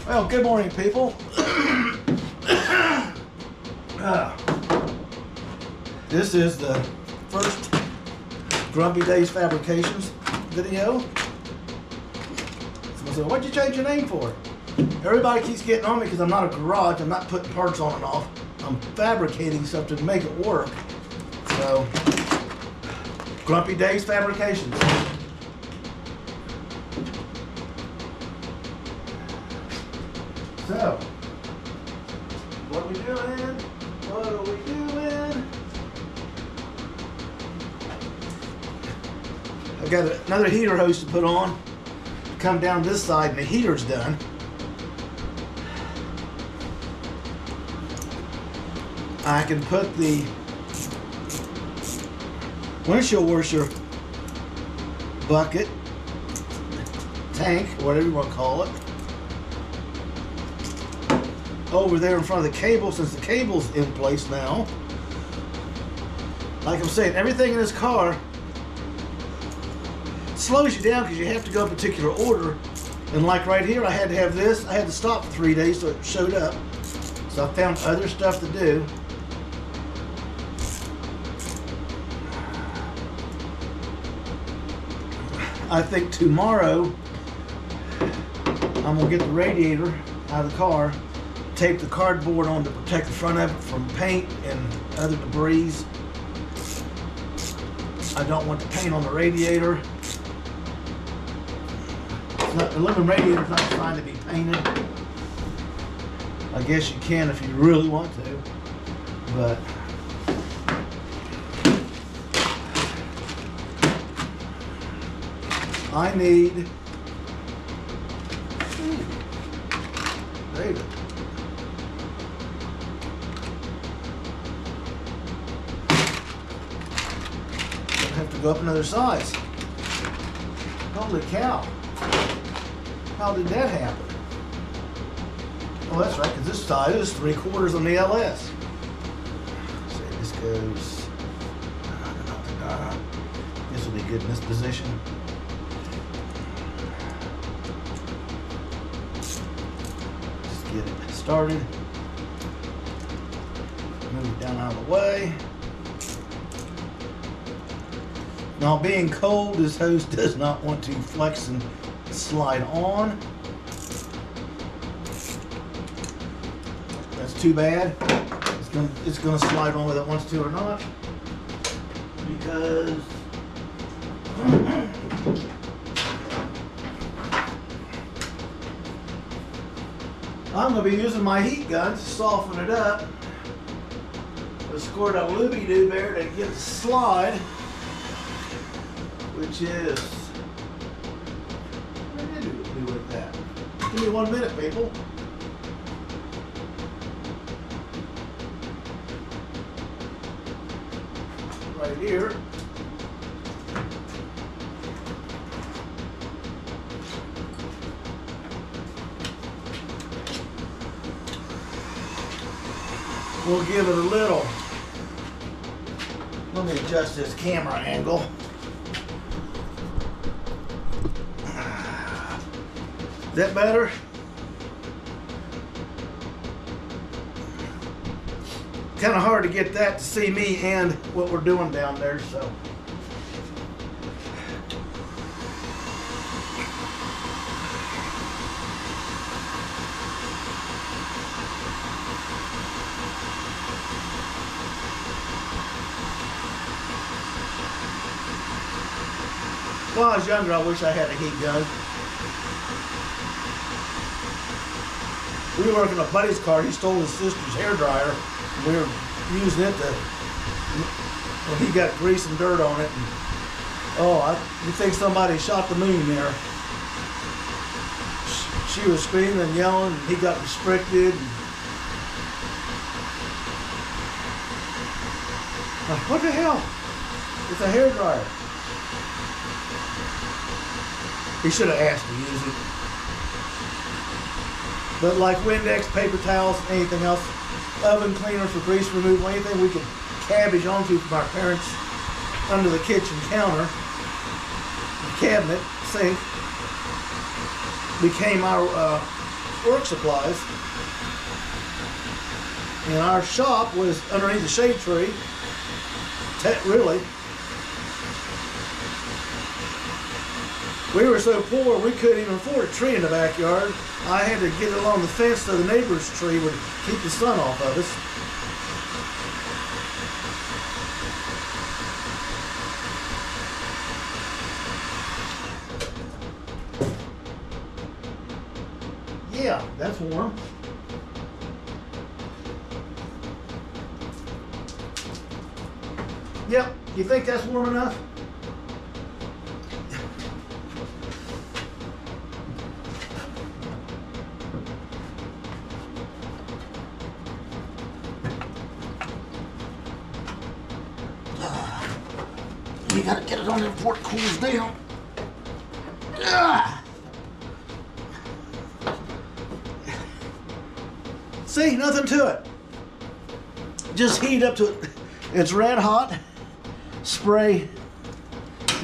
Well, good morning, people. This is the first Grumpy Days Fabrications video. Someone said, what'd you change your name for? Everybody keeps getting on me because I'm not a garage. I'm not putting parts on and off. I'm fabricating stuff to make it work. So, Grumpy Days Fabrications. So, what are we doing? What are we doing? I've got another heater hose to put on. Come down this side and the heater's done. I can put the windshield washer bucket, tank, whatever you want to call it, over there in front of the cable, since the cable's in place now. Like I'm saying, everything in this car slows you down because you have to go a particular order. And like right here, I had to have this. I had to stop for 3 days so it showed up. So I found other stuff to do. I think tomorrow I'm gonna get the radiator out of the car, tape the cardboard on to protect the front of it from paint and other debris. I don't want the paint on the radiator. The aluminum radiator's not designed to be painted. I guess you can if you really want to, but I need David. I have to go up another size. Holy cow. How did that happen? Oh, that's right, because this side is 3/4 on the LS. So this goes, this will be good in this position. Just get it started. Move it down out of the way. Now, being cold, this hose does not want to flex and slide on. That's too bad. It's gonna slide on whether it wants to or not, because I'm gonna be using my heat gun to soften it up. I scored a looby-doo there to get the slide, which is, what did I do with that? Give me 1 minute, people. Right here. We'll give it a little. Let me adjust this camera angle. Is that better? Kind of hard to get that to see me and what we're doing down there, so. When I was younger, I wish I had a heat gun. We were working on a buddy's car. He stole his sister's hairdryer. We were using it to, well, he got grease and dirt on it. And, you think somebody shot the moon there. She was screaming and yelling, and he got restricted. And, what the hell? It's a hairdryer. He should have asked to use it. But like Windex, paper towels, anything else, oven cleaner for grease removal, anything we could cabbage onto from our parents under the kitchen counter, the cabinet, sink, became our work supplies. And our shop was underneath the shade tree. Really. We were so poor we couldn't even afford a tree in the backyard. I had to get it along the fence so the neighbor's tree would keep the sun off of us. Yeah, that's warm. Yep, you think that's warm enough? You gotta get it on there before it cools down. See, nothing to it. Just heat up to it. It's red hot. Spray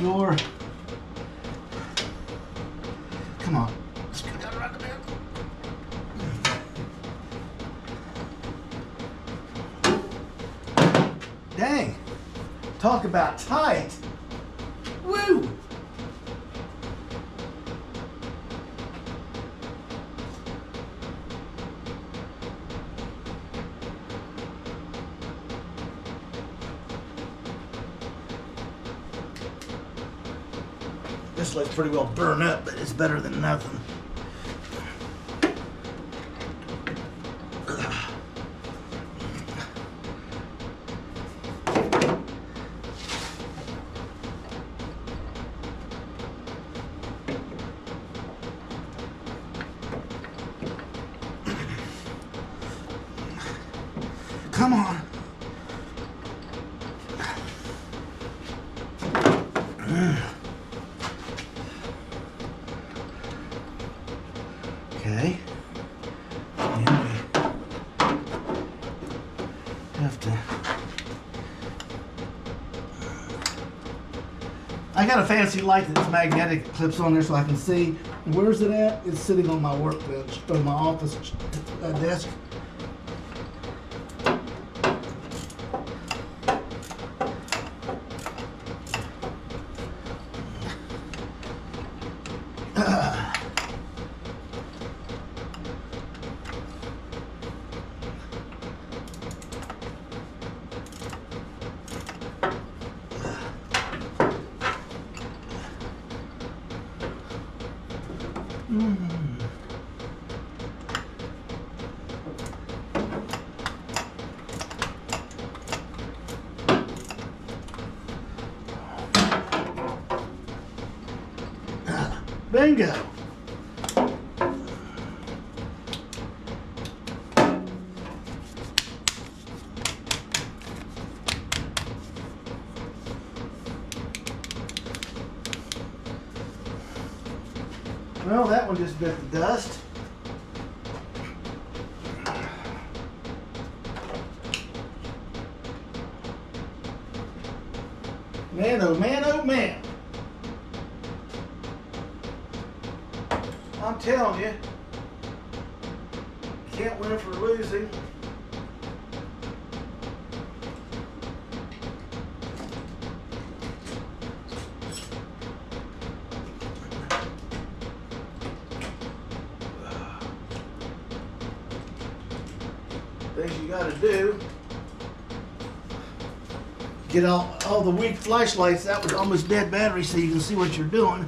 your. Come on. Let's go down right there. Dang. Talk about tight. Woo! This looks pretty well burned up, but it's better than nothing. Come on. Okay. And we have to. I got a fancy light that's magnetic, that clips on there so I can see. Where's it at? It's sitting on my workbench or my office desk. Bingo. Well, that one just bit the dust. Man, oh man, oh man. I'm telling you, can't win for losing. Things you gotta do. Get all the weak flashlights out with almost dead battery so you can see what you're doing.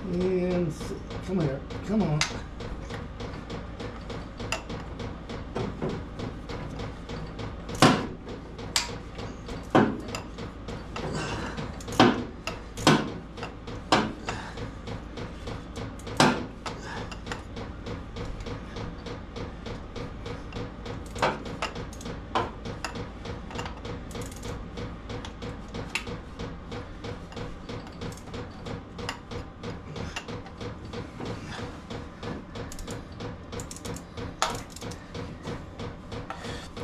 And come here, come on.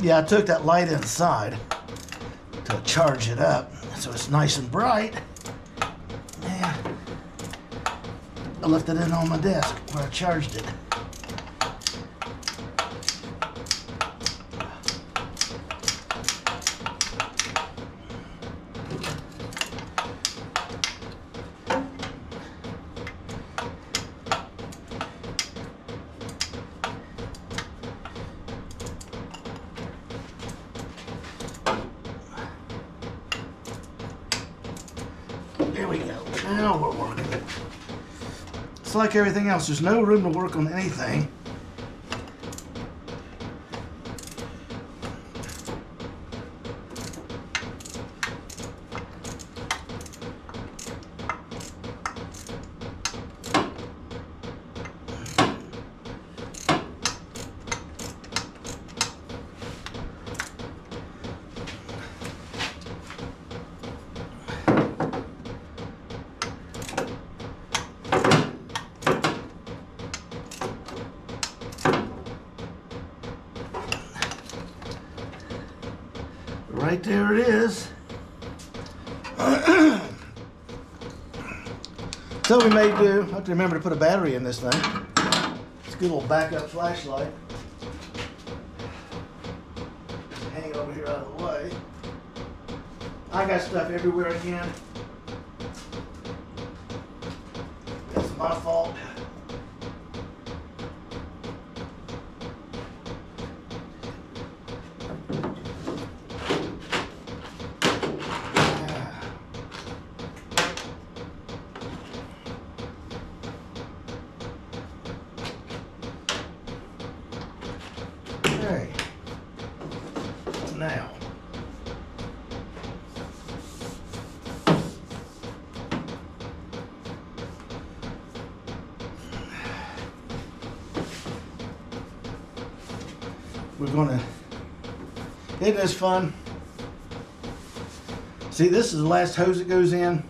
Yeah, I took that light inside to charge it up so it's nice and bright. And I left it in on my desk where I charged it. There we go. Now we're working. It's like everything else. There's no room to work on anything. Right there it is. So we may do, I have to remember to put a battery in this thing. It's a good little backup flashlight. Hang it over here out of the way. I got stuff everywhere again. That's my fault. Okay. Now. We're gonna, isn't this fun? See, this is the last hose that goes in,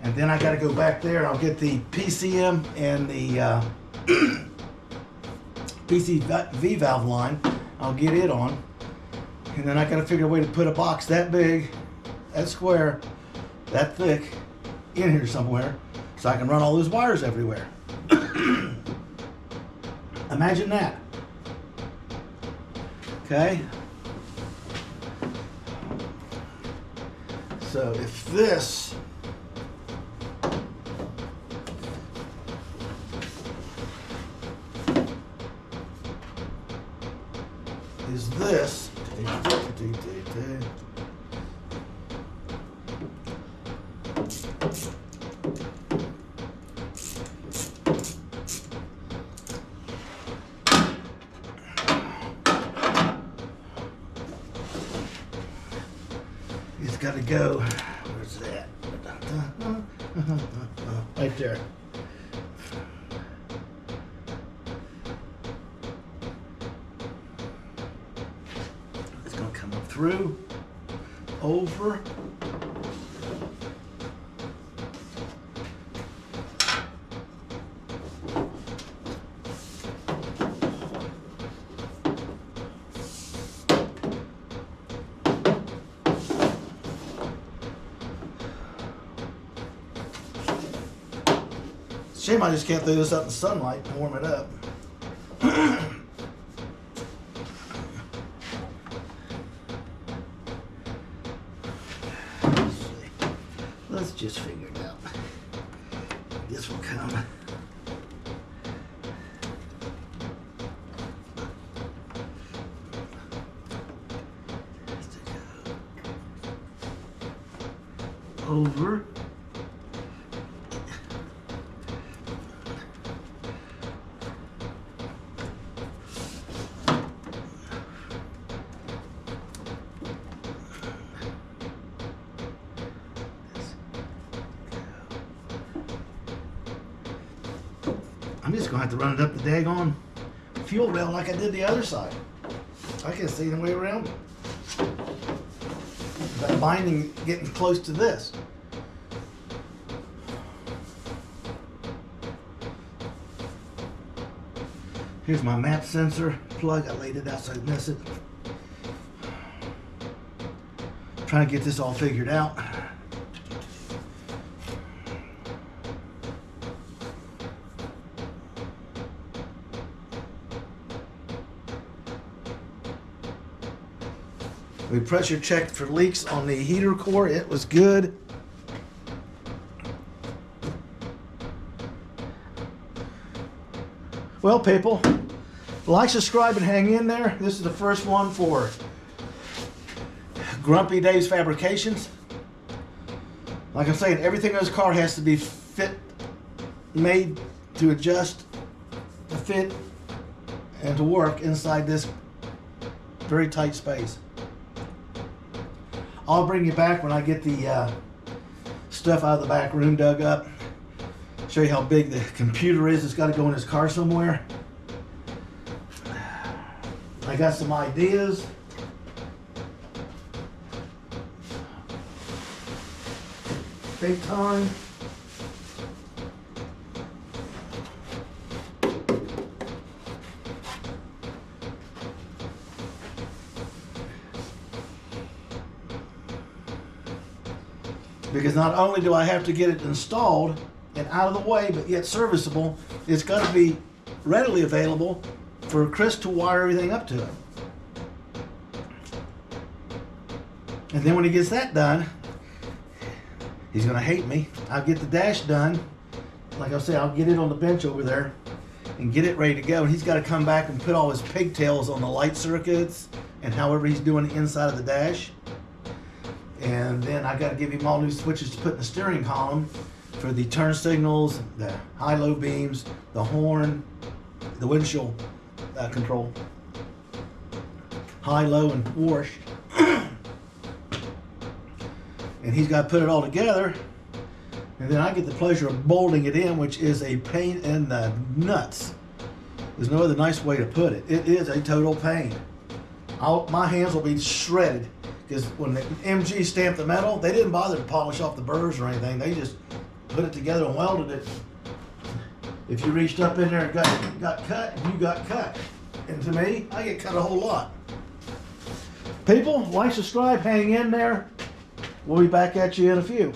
and then I gotta go back there and I'll get the PCM and the PCV valve line. I'll get it on, and then I gotta figure a way to put a box that big, that square, that thick in here somewhere so I can run all those wires everywhere. Imagine that. Okay? So if this is this, it's got to go. Where's that? Right there. It's going to come up through, over. Shame I just can't throw this out in the sunlight and warm it up. Let's just figure it out. This will come. Over. I'm just gonna have to run it up the daggone fuel rail like I did the other side. I can't see the way around it. That binding getting close to this. Here's my map sensor plug. I laid it out so I didn't miss it. Trying to get this all figured out. We pressure checked for leaks on the heater core. It was good. Well, people, like, subscribe, and hang in there. This is the first one for Grumpy Dave's Fabrications. Like I'm saying, everything in this car has to be made to adjust, to fit, and to work inside this very tight space. I'll bring you back when I get the stuff out of the back room dug up. Show you how big the computer is. It's got to go in his car somewhere. I got some ideas. Big time. Because not only do I have to get it installed and out of the way, but yet serviceable, it's got to be readily available for Chris to wire everything up to it. And then when he gets that done, he's going to hate me. I'll get the dash done. Like I say, I'll get it on the bench over there and get it ready to go. And he's got to come back and put all his pigtails on the light circuits and however he's doing the inside of the dash. And then I got to give him all new switches to put in the steering column for the turn signals, the high-low beams, the horn, the windshield control, high, low, and wash. And he's got to put it all together. And then I get the pleasure of bolting it in, which is a pain in the nuts. There's no other nice way to put it. It is a total pain. My hands will be shredded. Because when the MG stamped the metal, they didn't bother to polish off the burrs or anything. They just put it together and welded it. If you reached up in there and got cut, you got cut. And to me, I get cut a whole lot. People, like, subscribe, hang in there. We'll be back at you in a few.